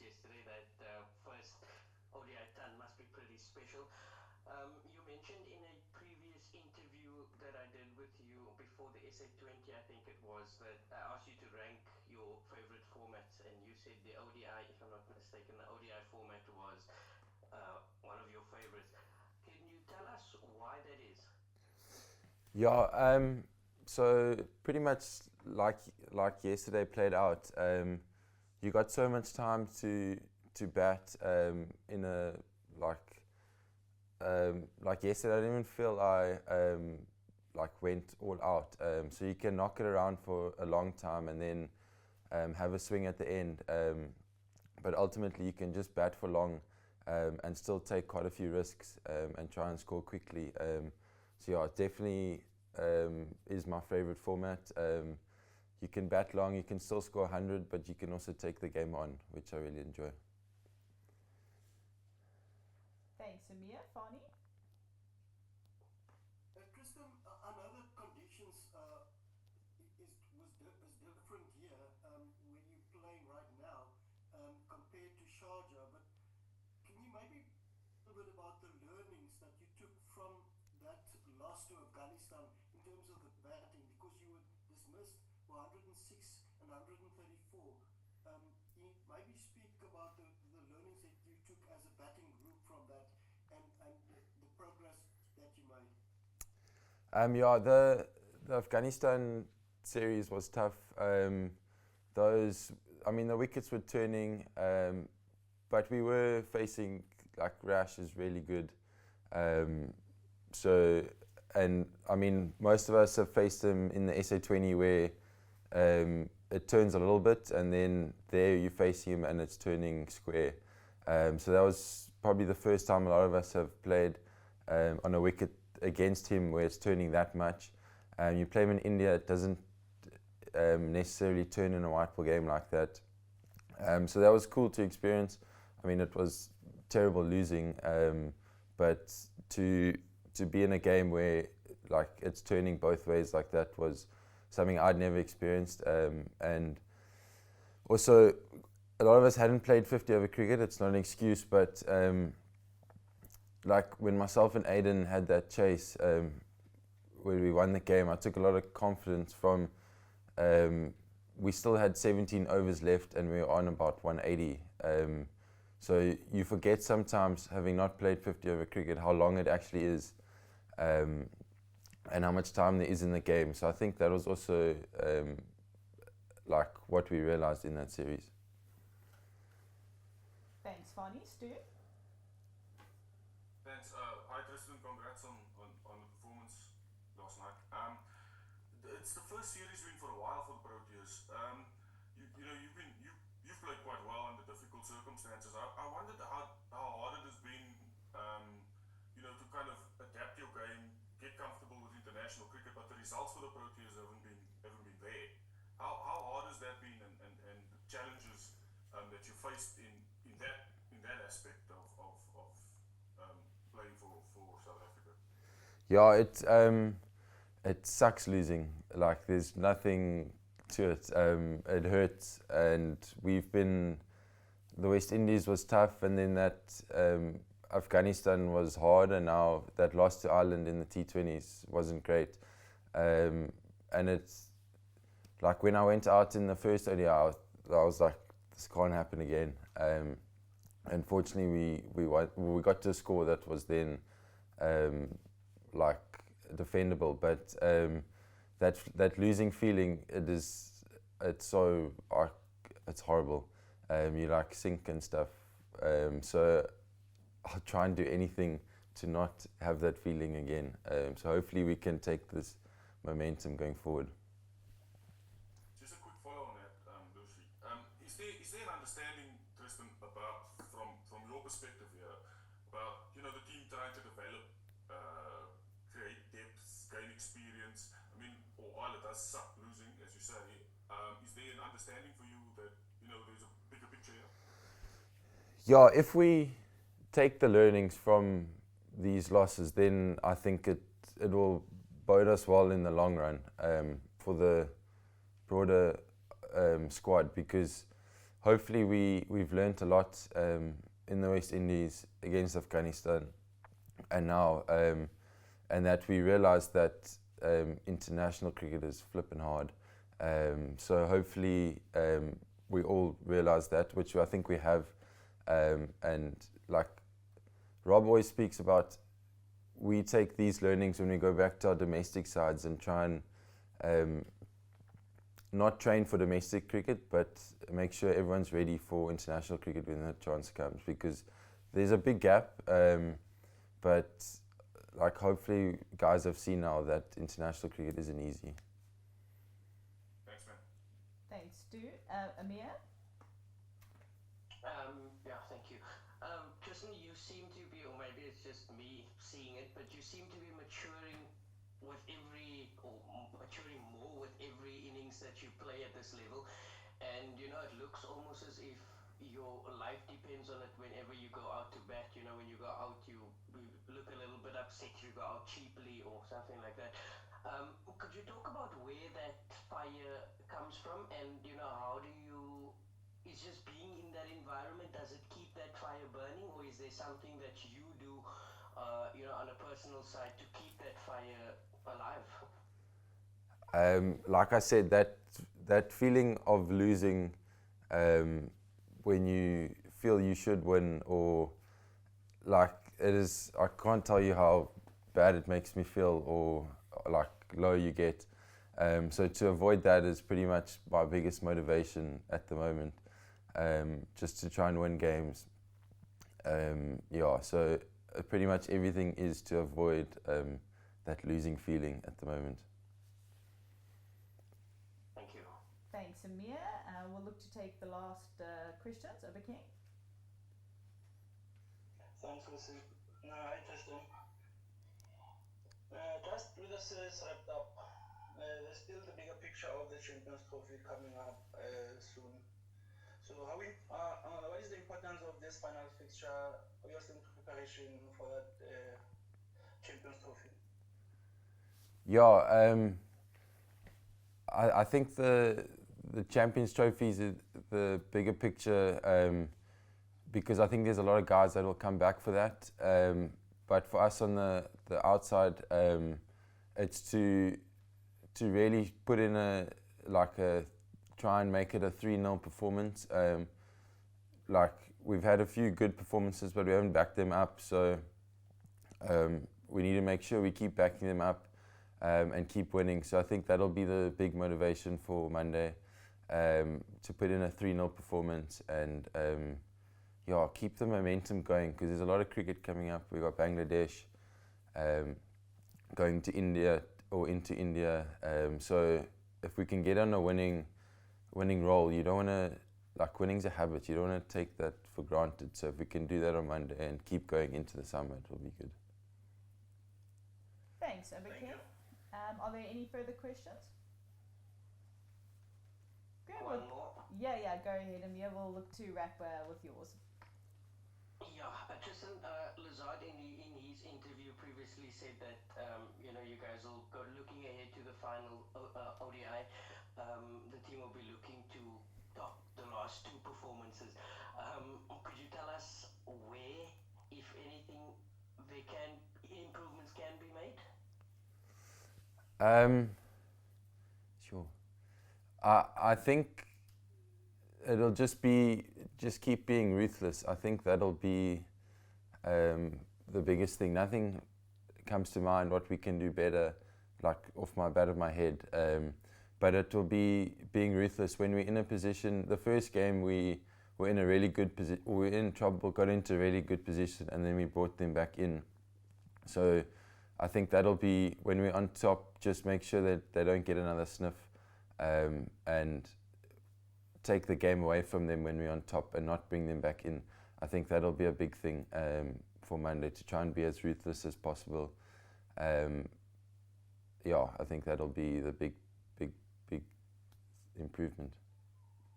yesterday. That first ODI ton must be pretty special. You mentioned in a previous interview that I did with you before the SA20, I think it was, that I asked you to rank your favorite formats, and you said the ODI, if I'm not mistaken, the ODI format was one of your favorites. Can you tell us why that is? Yeah, so pretty much like like yesterday played out. You got so much time to bat in a like like yesterday. I didn't even feel I like went all out. So you can knock it around for a long time and then have a swing at the end. But ultimately, you can just bat for long and still take quite a few risks and try and score quickly. So yeah, it definitely is my favorite format. You can bat long, you can still score 100, but you can also take the game on, which I really enjoy. Thanks, Amir. Fani? Tristan, I know that conditions is different here where you're playing right now compared to Sharjah. But can you maybe a little bit about the learnings that you took from that loss to Afghanistan in terms of the batting, because you were dismissed for 106 and 134. Maybe speak about the learnings that you took as a batting group from that and the progress that you made. Yeah, the Afghanistan series was tough. Those, I mean, the wickets were turning, but we were facing like Rash is really good. So, and I mean, most of us have faced him in the SA20 where it turns a little bit, and then there you face him and it's turning square. So that was probably the first time a lot of us have played on a wicket against him where it's turning that much. You play him in India, it doesn't necessarily turn in a white ball game like that. So that was cool to experience. I mean, it was terrible losing, but to be in a game where like it's turning both ways like that was something I'd never experienced. And also, a lot of us hadn't played 50 over cricket. It's not an excuse, but like when myself and Aiden had that chase where we won the game, I took a lot of confidence from. We still had 17 overs left and we were on about 180. So you forget sometimes, having not played 50 over cricket, how long it actually is and how much time there is in the game. So I think that was also like what we realized in that series. Thanks, Fani. Stu? Thanks. Hi, Tristan. Congrats on the performance last night. It's the first series win for a while for the Proteas. You know you've played quite well under difficult circumstances. I wondered how hard it has been, you know, to kind of adapt your game, get comfortable with international cricket, but the results for the Proteas haven't been there. How hard has that been, and the challenges that you faced in that aspect of playing for South Africa? Yeah, it sucks losing. Like there's nothing to it. It hurts, and the West Indies was tough, and then that Afghanistan was hard, and now that loss to Ireland in the T20s wasn't great. And it's like when I went out in the first ODI, I was like, this can't happen again. Unfortunately, we got to a score that was then like defendable, but that losing feeling, it's so it's horrible. You like sink and stuff. So I'll try and do anything to not have that feeling again. So hopefully we can take this momentum going forward. Just a quick follow on that, Lucy. Is there an understanding, Tristan, about from your perspective here, about the team trying to develop, create depth, gain experience? I mean, or while it does suck losing, as you say, is there an understanding for you that there's a bigger picture here? Yeah, if we take the learnings from these losses, then I think it will bode us well in the long run for the broader squad, because hopefully we've learnt a lot in the West Indies against Afghanistan, and now and that we realise that international cricket is flipping hard. So hopefully we all realise that, which I think we have. And like Rob always speaks about, we take these learnings when we go back to our domestic sides and try and not train for domestic cricket, but make sure everyone's ready for international cricket when the chance comes, because there's a big gap. But like hopefully guys have seen now that international cricket isn't easy. Thanks, man. Thanks, Stu. Amir? Yeah, thank you. Tristan, you seem to be, or maybe it's just me seeing it, but you seem to be maturing with every, or maturing more with every innings that you play at this level. And, you know, it looks almost as if your life depends on it whenever you go out to bat. You know, when you go out, you look a little bit upset, you go out cheaply or something like that. Could you talk about where that fire comes from, and, you know, how do you... Is just being in that environment, does it keep that fire burning, or is there something that you do, you know, on a personal side to keep that fire alive? Like I said, that feeling of losing when you feel you should win, or like it is, I can't tell you how bad it makes me feel, or like low you get. So to avoid that is pretty much my biggest motivation at the moment. Just to try and win games. Yeah, so pretty much everything is to avoid that losing feeling at the moment. Thank you. Thanks, Amir. We'll look to take the last questions. Over King. Thanks, Lucy. Hi, Tristan. Just with the series wrapped up, there's still the bigger picture of the Champions Trophy coming up soon. So what is the importance of this final fixture, obviously in preparation for that Champions Trophy? Yeah, I think the Champions Trophy is the bigger picture, because I think there's a lot of guys that will come back for that. But for us on the outside, it's to really put in try and make it a 3-0 performance. Like we've had a few good performances, but we haven't backed them up. So we need to make sure we keep backing them up and keep winning. So I think that'll be the big motivation for Monday, to put in a 3-0 performance and keep the momentum going, because there's a lot of cricket coming up. We've got Bangladesh going to India or into India. So if we can get on a winning role, you don't want to, like winning's a habit, you don't want to take that for granted. So if we can do that on Monday and keep going into the summer, it will be good. Thanks, Over King. Are there any further questions? Good. One more. Yeah, go ahead, Amir. We'll look to wrap with yours. Yeah, Tristan, Lazard in his interview previously said that you know, you guys will go looking ahead to the final ODI. The team will be looking to top the last 2 performances. Could you tell us where, if anything, improvements can be made? Sure. I think it'll just keep being ruthless. I think that'll be the biggest thing. Nothing comes to mind what we can do better, like off my head. But it will be being ruthless. When we're in a position, the first game we were in a really good position, we were in trouble, got into a really good position, and then we brought them back in. So I think that'll be, when we're on top, just make sure that they don't get another sniff, and take the game away from them when we're on top and not bring them back in. I think that'll be a big thing for Monday, to try and be as ruthless as possible. I think that'll be the big improvement.